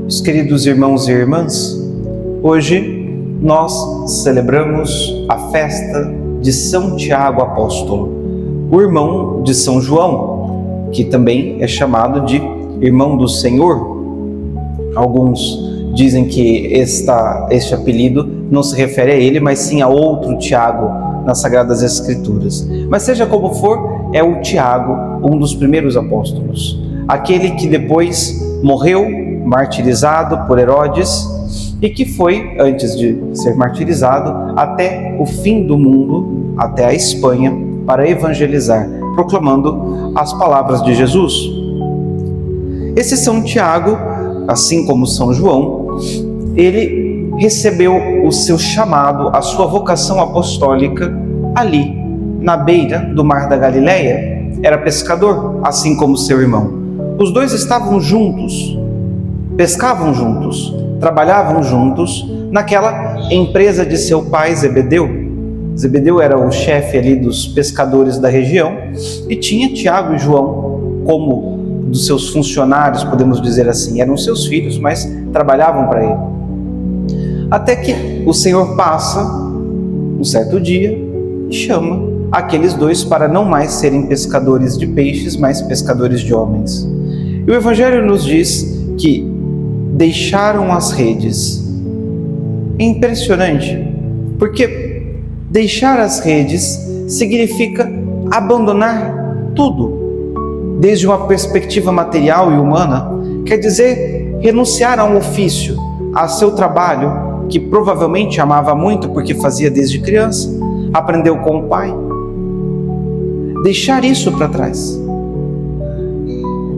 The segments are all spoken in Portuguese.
Meus queridos irmãos e irmãs, hoje nós celebramos a festa de São Tiago Apóstolo, o irmão de São João, que também é chamado de irmão do Senhor. Alguns dizem que este apelido não se refere a ele, mas sim a outro Tiago nas Sagradas Escrituras. Mas seja como for, é o Tiago, um dos primeiros apóstolos, aquele que depois morreu martirizado por Herodes e que foi, antes de ser martirizado, até o fim do mundo, até a Espanha, para evangelizar, proclamando as palavras de Jesus. Esse São Tiago, assim como São João, ele recebeu o seu chamado, a sua vocação apostólica ali, na beira do Mar da Galileia. Era pescador, assim como seu irmão. Os dois estavam juntos, pescavam juntos, trabalhavam juntos naquela empresa de seu pai Zebedeu. Zebedeu era o chefe ali dos pescadores da região e tinha Tiago e João como dos seus funcionários, podemos dizer assim. Eram seus filhos, mas trabalhavam para ele. Até que o Senhor passa um certo dia e chama aqueles dois para não mais serem pescadores de peixes, mas pescadores de homens. E o Evangelho nos diz que deixaram as redes. É impressionante, porque deixar as redes significa abandonar tudo, desde uma perspectiva material e humana. Quer dizer, renunciar a um ofício, a seu trabalho, que provavelmente amava muito porque fazia desde criança, aprendeu com o pai. Deixar isso para trás.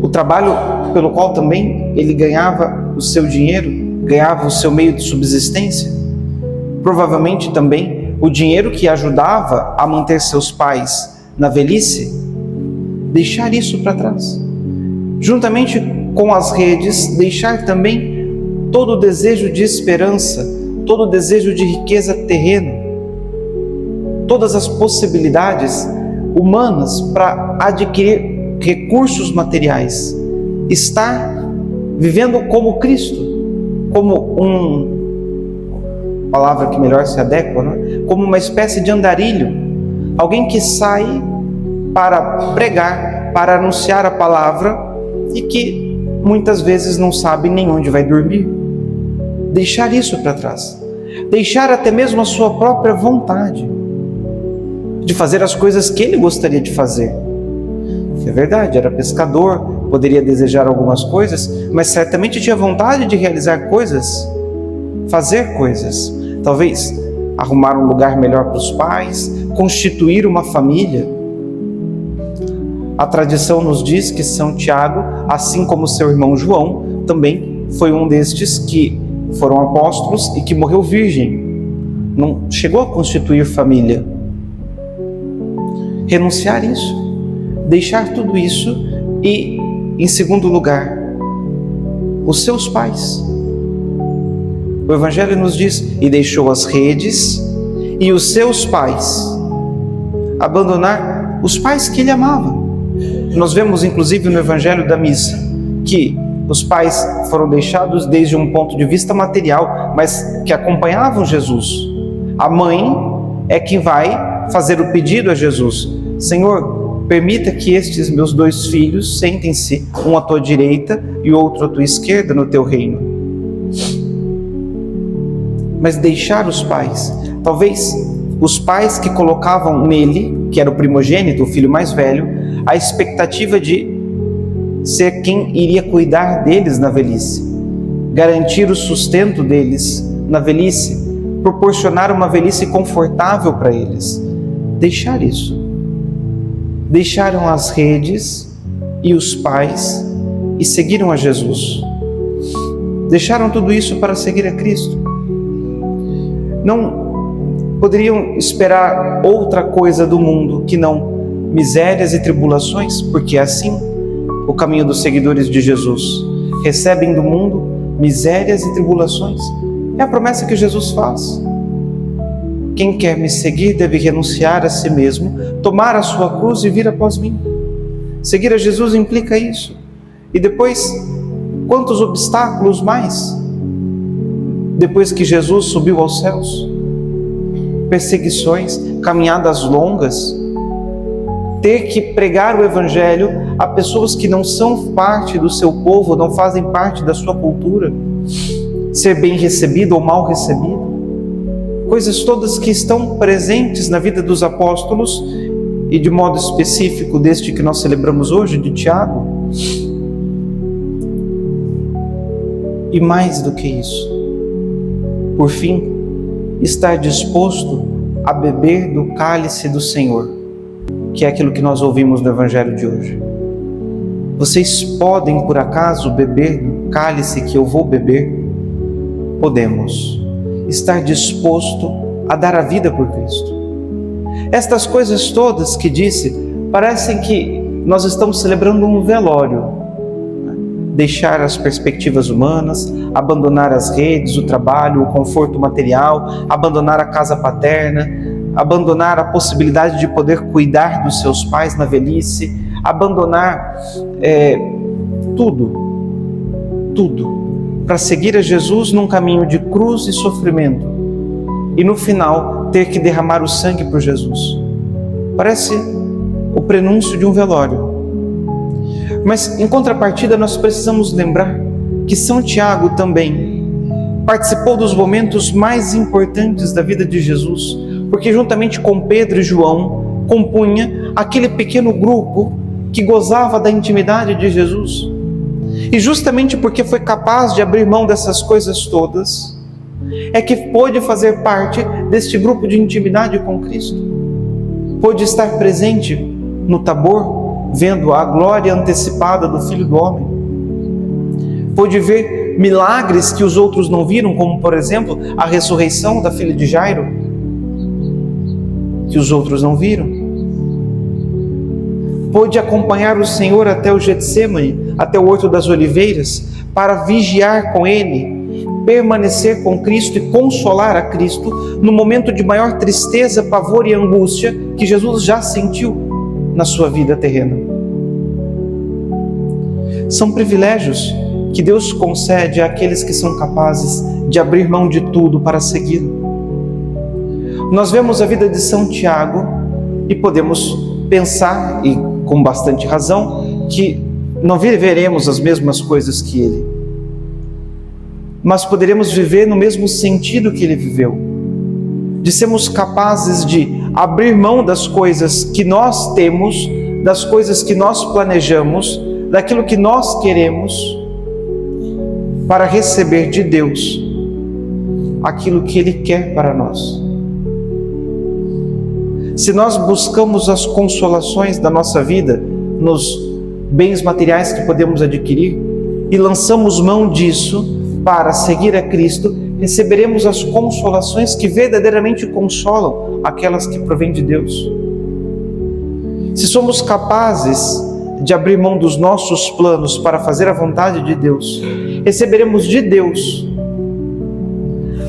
O trabalho pelo qual também ele ganhava o seu dinheiro, ganhava o seu meio de subsistência, provavelmente também o dinheiro que ajudava a manter seus pais na velhice. Deixar isso para trás. Juntamente com as redes, deixar também todo o desejo de esperança, todo o desejo de riqueza terrena, todas as possibilidades humanas para adquirir recursos materiais, estar vivendo como Cristo, como palavra que melhor se adequa, né? Como uma espécie de andarilho, alguém que sai para pregar, para anunciar a palavra e que muitas vezes não sabe nem onde vai dormir. Deixar isso para trás, deixar até mesmo a sua própria vontade de fazer as coisas que ele gostaria de fazer. É verdade, era pescador, poderia desejar algumas coisas, mas certamente tinha vontade de realizar coisas, fazer coisas. Talvez arrumar um lugar melhor para os pais, constituir uma família. A tradição nos diz que São Tiago, assim como seu irmão João, também foi um destes que foram apóstolos e que morreu virgem. Não chegou a constituir família. Renunciar isso, deixar tudo isso e, em segundo lugar, os seus pais. O Evangelho nos diz: e deixou as redes e os seus pais. Abandonar os pais que ele amava. Nós vemos inclusive no Evangelho da Missa que os pais foram deixados desde um ponto de vista material, mas que acompanhavam Jesus. A mãe é quem vai fazer o pedido a Jesus: Senhor, permita que estes meus dois filhos sentem-se, um à tua direita e o outro à tua esquerda no teu reino. Mas deixar os pais, talvez os pais que colocavam nele, que era o primogênito, o filho mais velho, a expectativa de ser quem iria cuidar deles na velhice, garantir o sustento deles na velhice, proporcionar uma velhice confortável para eles. Deixar isso. Deixaram as redes e os pais e seguiram a Jesus. Deixaram tudo isso para seguir a Cristo. Não poderiam esperar outra coisa do mundo que não misérias e tribulações, porque é assim o caminho dos seguidores de Jesus. Recebem do mundo misérias e tribulações. É a promessa que Jesus faz. Quem quer me seguir deve renunciar a si mesmo, tomar a sua cruz e vir após mim. Seguir a Jesus implica isso. E depois Quantos obstáculos mais? Depois que Jesus subiu aos céus, perseguições, caminhadas longas, ter que pregar o Evangelho a pessoas que não são parte do seu povo, não fazem parte da sua cultura, ser bem recebido ou mal recebido, coisas todas que estão presentes na vida dos apóstolos e de modo específico deste que nós celebramos hoje, de Tiago. E mais do que isso, por fim, estar disposto a beber do cálice do Senhor, que é aquilo que nós ouvimos no Evangelho de hoje. Vocês podem, por acaso, beber do cálice que eu vou beber? Podemos. Estar disposto a dar a vida por Cristo. Estas coisas todas que disse, parecem que nós estamos celebrando um velório. Deixar as perspectivas humanas, abandonar as redes, o trabalho, o conforto material, abandonar a casa paterna, abandonar a possibilidade de poder cuidar dos seus pais na velhice, abandonar tudo, para seguir a Jesus num caminho de cruz e sofrimento, e no final ter que derramar o sangue por Jesus. Parece o prenúncio de um velório. Mas em contrapartida nós precisamos lembrar que São Tiago também participou dos momentos mais importantes da vida de Jesus, porque juntamente com Pedro e João compunha aquele pequeno grupo que gozava da intimidade de Jesus. E justamente porque foi capaz de abrir mão dessas coisas todas, é que pôde fazer parte deste grupo de intimidade com Cristo. Pôde estar presente no Tabor, vendo a glória antecipada do Filho do Homem. Pôde ver milagres que os outros não viram, como por exemplo, a ressurreição da filha de Jairo, que os outros não viram. Pôde acompanhar o Senhor até o Getsêmani, até o Horto das Oliveiras, para vigiar com Ele, permanecer com Cristo e consolar a Cristo no momento de maior tristeza, pavor e angústia que Jesus já sentiu na sua vida terrena. São privilégios que Deus concede àqueles que são capazes de abrir mão de tudo para segui-lo. Nós vemos a vida de São Tiago e podemos pensar, e com bastante razão, que não viveremos as mesmas coisas que ele, mas poderemos viver no mesmo sentido que ele viveu, de sermos capazes de abrir mão das coisas que nós temos, das coisas que nós planejamos, daquilo que nós queremos, para receber de Deus aquilo que Ele quer para nós. Se nós buscamos as consolações da nossa vida nos bens materiais que podemos adquirir e lançamos mão disso para seguir a Cristo, receberemos as consolações que verdadeiramente consolam aquelas que provêm de Deus. Se somos capazes de abrir mão dos nossos planos para fazer a vontade de Deus, receberemos de Deus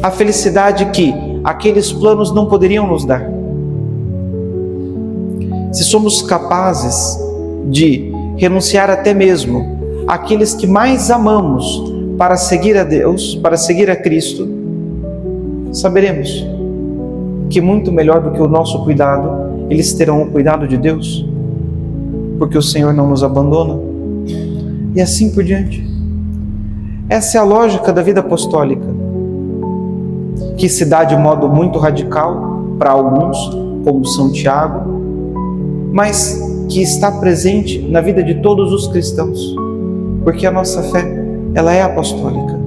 a felicidade que aqueles planos não poderiam nos dar. Se somos capazes de renunciar até mesmo àqueles que mais amamos para seguir a Deus, para seguir a Cristo, saberemos que muito melhor do que o nosso cuidado, eles terão o cuidado de Deus, porque o Senhor não nos abandona, e assim por diante. Essa é a lógica da vida apostólica, que se dá de modo muito radical para alguns, como São Tiago, mas que está presente na vida de todos os cristãos, porque a nossa fé, ela é apostólica,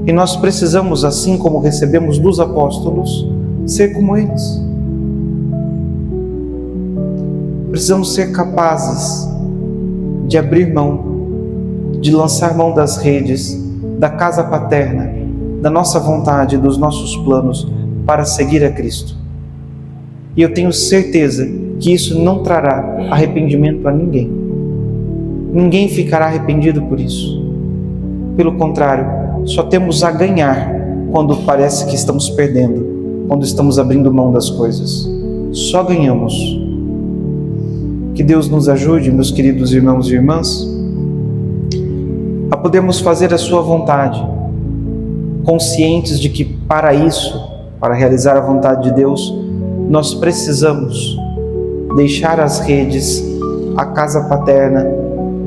e nós precisamos, assim como recebemos dos apóstolos, ser como eles. Precisamos ser capazes de abrir mão, de lançar mão das redes, da casa paterna, da nossa vontade, dos nossos planos, para seguir a Cristo. E eu tenho certeza que isso não trará arrependimento a ninguém. Ninguém ficará arrependido por isso. Pelo contrário, só temos a ganhar quando parece que estamos perdendo, quando estamos abrindo mão das coisas. Só ganhamos. Que Deus nos ajude, meus queridos irmãos e irmãs, a podermos fazer a sua vontade, conscientes de que para isso, para realizar a vontade de Deus, nós precisamos deixar as redes, a casa paterna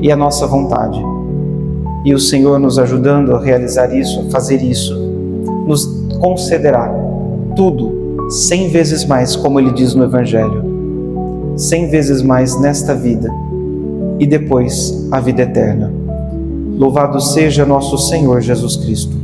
e a nossa vontade. E o Senhor, nos ajudando a realizar isso, a fazer isso, nos concederá tudo 100 vezes mais, como Ele diz no Evangelho, 100 vezes mais nesta vida e depois a vida eterna. Louvado seja nosso Senhor Jesus Cristo.